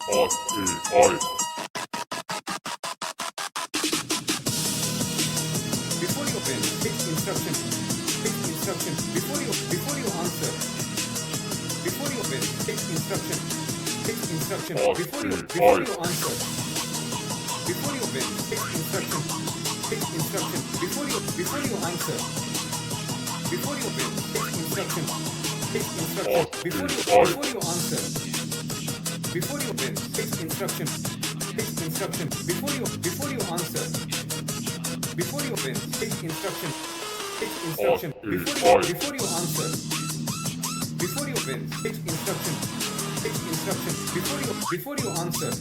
AI. Before you open, fix instruction. Fix instruction. Before you answer. Before you open, fix instruction. Fix instruction. Before you answer. Before you open, fix instruction. Fix instruction. Before you answer. Before you open, fix instruction. Fix instruction. Before you answer. Before you open, fix instruction. Fix instruction. Before you answer. Before you open, fix instruction. Fix instruction. Before you answer. Before you open, fix instruction. Fix instruction. Before you answer.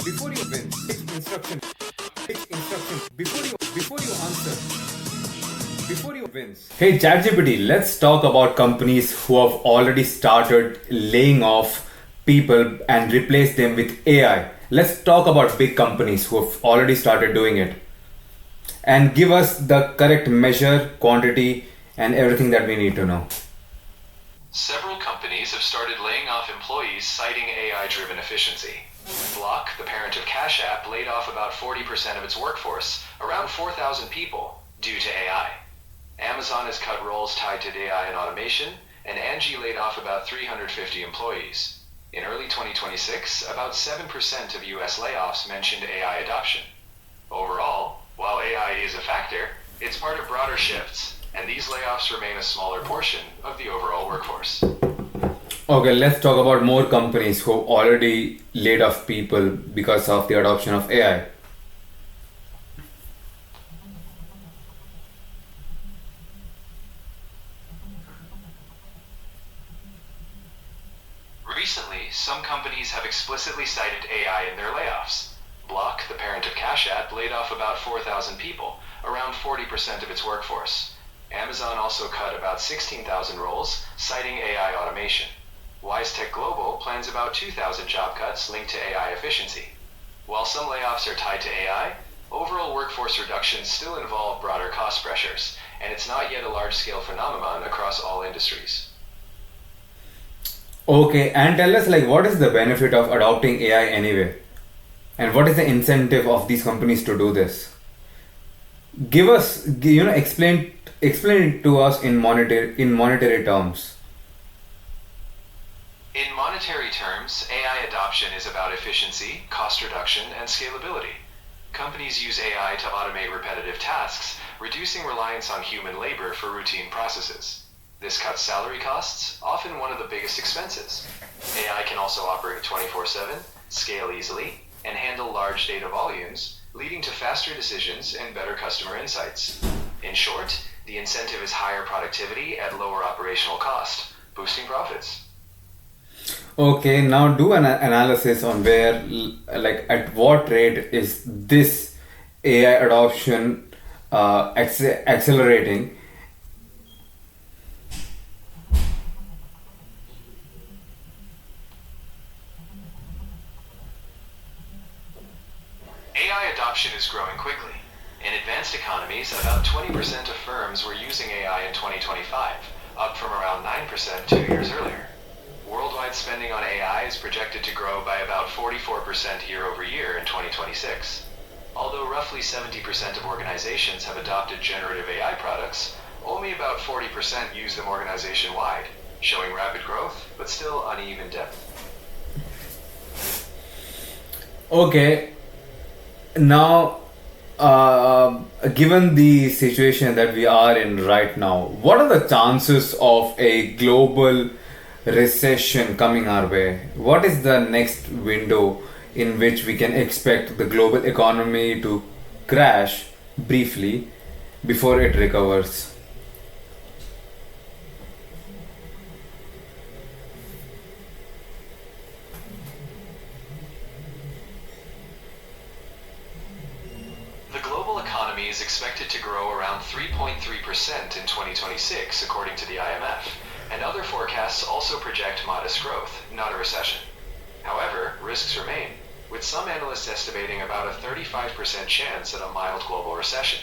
Before you open, fix instruction. Fix instruction. Before you answer. Before you open. Hey ChatGPT, let's talk about companies who have already started laying off people and replace them with AI. Let's talk about big companies who have already started doing it. And give us the correct measure, quantity, and everything that we need to know. Several companies have started laying off employees citing AI-driven efficiency. Block, the parent of Cash App, laid off about 40% of its workforce, around 4,000 people, due to AI. Amazon has cut roles tied to AI and automation, and Angie laid off about 350 employees. In early 2026, about 7% of US layoffs mentioned AI adoption. Overall, while AI is a factor, it's part of broader shifts, and these layoffs remain a smaller portion of the overall workforce. Okay, let's talk about more companies who have already laid off people because of the adoption of AI. Recently, some companies have explicitly cited AI in their layoffs. Block, the parent of Cash App, laid off about 4,000 people, around 40% of its workforce. Amazon also cut about 16,000 roles, citing AI automation. WiseTech Global plans about 2,000 job cuts linked to AI efficiency. While some layoffs are tied to AI, overall workforce reductions still involve broader cost pressures, and it's not yet a large-scale phenomenon across all industries. Okay, and tell us what is the benefit of adopting AI anyway? And what is the incentive of these companies to do this? Give us, explain it to us in monetary terms. In monetary terms, AI adoption is about efficiency, cost reduction, and scalability. Companies use AI to automate repetitive tasks, reducing reliance on human labor for routine processes. This cuts salary costs, often one of the biggest expenses. AI can also operate 24/7, scale easily, and handle large data volumes, leading to faster decisions and better customer insights. In short, the incentive is higher productivity at lower operational cost, boosting profits. Okay, now do an analysis on where, at what rate is this AI adoption accelerating. AI adoption is growing quickly. In advanced economies, about 20% of firms were using AI in 2025, up from around 9% 2 years earlier. Worldwide spending on AI is projected to grow by about 44% year over year in 2026. Although roughly 70% of organizations have adopted generative AI products, only about 40% use them organization-wide, showing rapid growth, but still uneven depth. Okay, now, given the situation that we are in right now, what are the chances of a global recession coming our way? What is the next window in which we can expect the global economy to crash briefly before it recovers? The global economy is expected to grow around 3.3% in 2026, according to the IMF, and other forecasts also project modest growth, not a recession. However, risks remain, with some analysts estimating about a 35% chance at a mild global recession.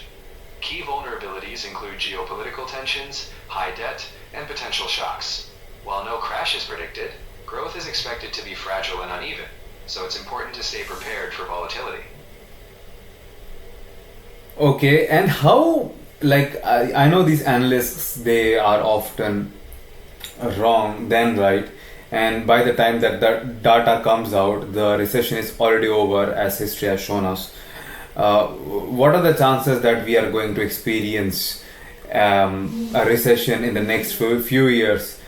Key vulnerabilities include geopolitical tensions, high debt, and potential shocks. While no crash is predicted, growth is expected to be fragile and uneven, so it's important to stay prepared for volatility. Okay, and how, like, I know these analysts, they are often wrong than right, and by the time that the data comes out, the recession is already over, as history has shown us. What are the chances that we are going to experience a recession in the next few years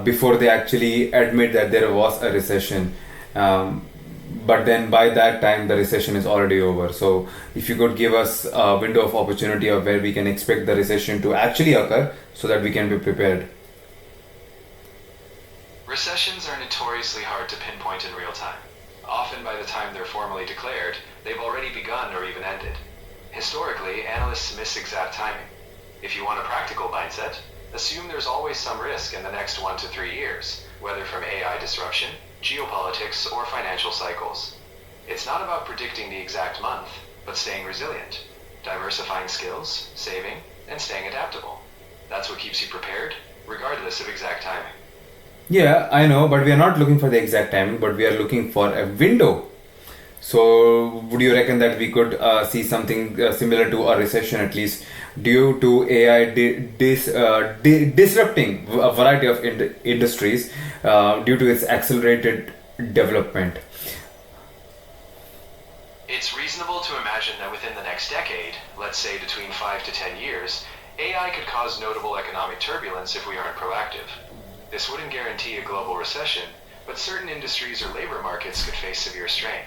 before they actually admit that there was a recession? But then by that time the recession is already over. So if you could give us a window of opportunity of where we can expect the recession to actually occur so that we can be prepared. Recessions are notoriously hard to pinpoint in real time. Often by the time they're formally declared, they've already begun or even ended. Historically, analysts miss exact timing. If you want a practical mindset, assume there's always some risk in the next 1 to 3 years, whether from AI disruption, geopolitics, or financial cycles. It's not about predicting the exact month, but staying resilient, diversifying skills, saving, and staying adaptable. That's what keeps you prepared, regardless of exact timing. Yeah, I know, but we are not looking for the exact timing, but we are looking for a window. So, would you reckon that we could see something similar to a recession, at least due to AI disrupting a variety of industries due to its accelerated development? It's reasonable to imagine that within the next decade, let's say between 5 to 10 years, AI could cause notable economic turbulence if we aren't proactive. This wouldn't guarantee a global recession, but certain industries or labor markets could face severe strain.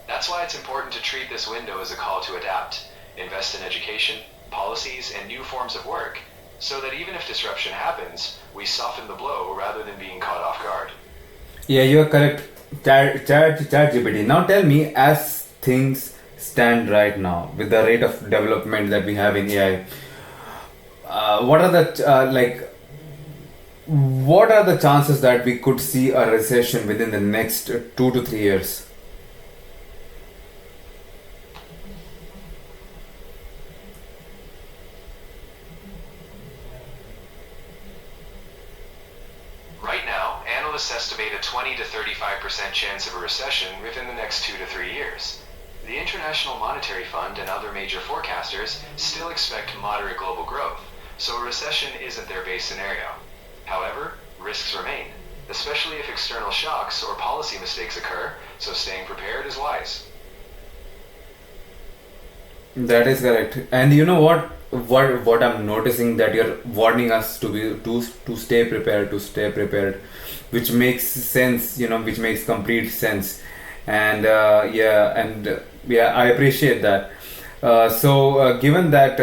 That's why it's important to treat this window as a call to adapt, invest in education, policies, and new forms of work, so that even if disruption happens, we soften the blow rather than being caught off guard. Yeah, you are correct. ChatGPT. Now tell me, as things stand right now, with the rate of development that we have in AI, what are the what are the chances that we could see a recession within the next 2 to 3 years? Right now, analysts estimate a 20 to 35% chance of a recession within the next 2 to 3 years. The International Monetary Fund and other major forecasters still expect moderate global growth, so a recession isn't their base scenario. However, risks remain, especially if external shocks or policy mistakes occur, so staying prepared is wise. That is correct. And you know what I'm noticing, that you're warning us to stay prepared, which makes sense, which makes complete sense. And I appreciate that. Given that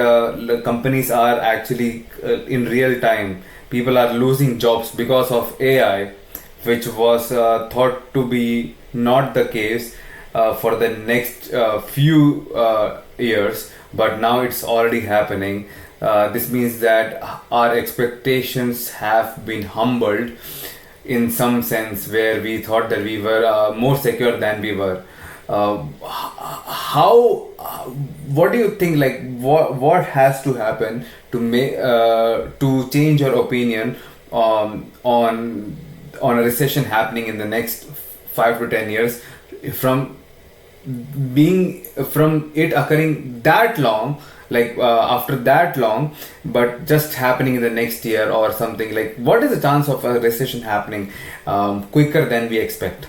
companies are actually in real time, people are losing jobs because of AI, which was thought to be not the case for the next few years, but now it's already happening. This means that our expectations have been humbled in some sense, where we thought that we were more secure than we were. What do you think, like what has to happen to make to change your opinion on a recession happening in the next 5 to 10 years, from it occurring that long, after that long, but just happening in the next year or something? Like, what is the chance of a recession happening quicker than we expect?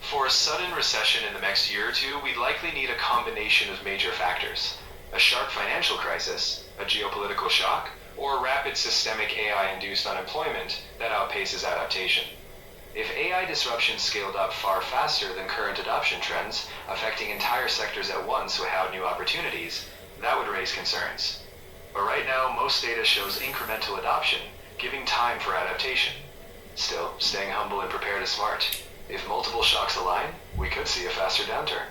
For a sudden recession in the next year or two, we'd likely need a combination of major factors: a sharp financial crisis, a geopolitical shock, or rapid systemic AI-induced unemployment that outpaces adaptation. If AI disruption scaled up far faster than current adoption trends, affecting entire sectors at once without new opportunities, that would raise concerns. But right now, most data shows incremental adoption, giving time for adaptation. Still, staying humble and prepared is smart. If multiple shocks align, we could see a faster downturn.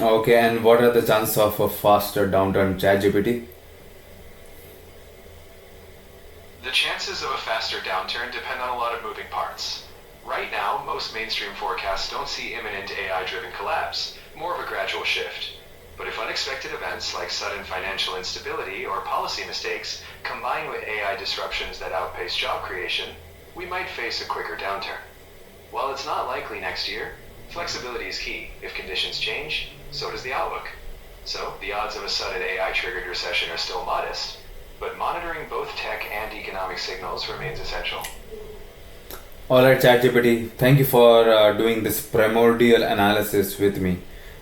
Okay, and what are the chances of a faster downturn, ChatGPT? The chances of a faster downturn depend on a lot of moving parts. Right now, most mainstream forecasts don't see imminent AI-driven collapse, more of a gradual shift. But if unexpected events like sudden financial instability or policy mistakes combine with AI disruptions that outpace job creation, we might face a quicker downturn. While it's not likely next year, flexibility is key. If conditions change, so does the outlook. So, the odds of a sudden AI-triggered recession are still modest, but monitoring both tech and economic signals remains essential. Alright, ChatGPT, thank you for doing this primordial analysis with me.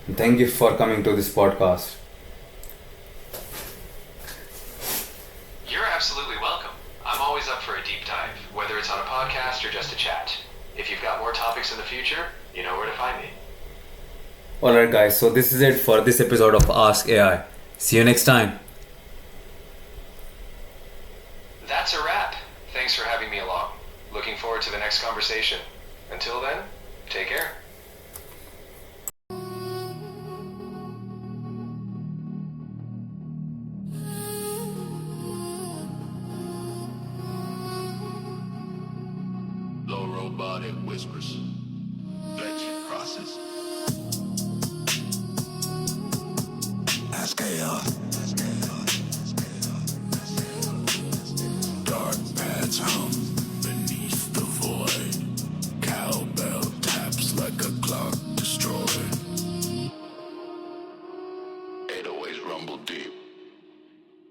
And thank you for coming to this podcast. You're absolutely welcome. I'm always up for a deep dive, whether it's on a podcast or just a chat. If you've got more topics in the future, you know where to find me. Alright guys, so this is it for this episode of Ask AI. See you next time. That's a wrap. Thanks for having me along. Looking forward to the next conversation. Until then, take care. Low robotic whispers. Fetching process. Ask AI. Dark paths hum beneath the void. Cowbell taps like a clock destroyed. 808s rumble deep.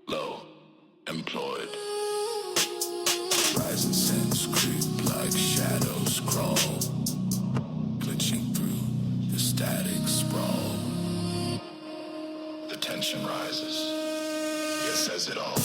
Low, employed. Rising sands creep like shadows crawl, glitching through the static sprawl. The tension rises. It says it all.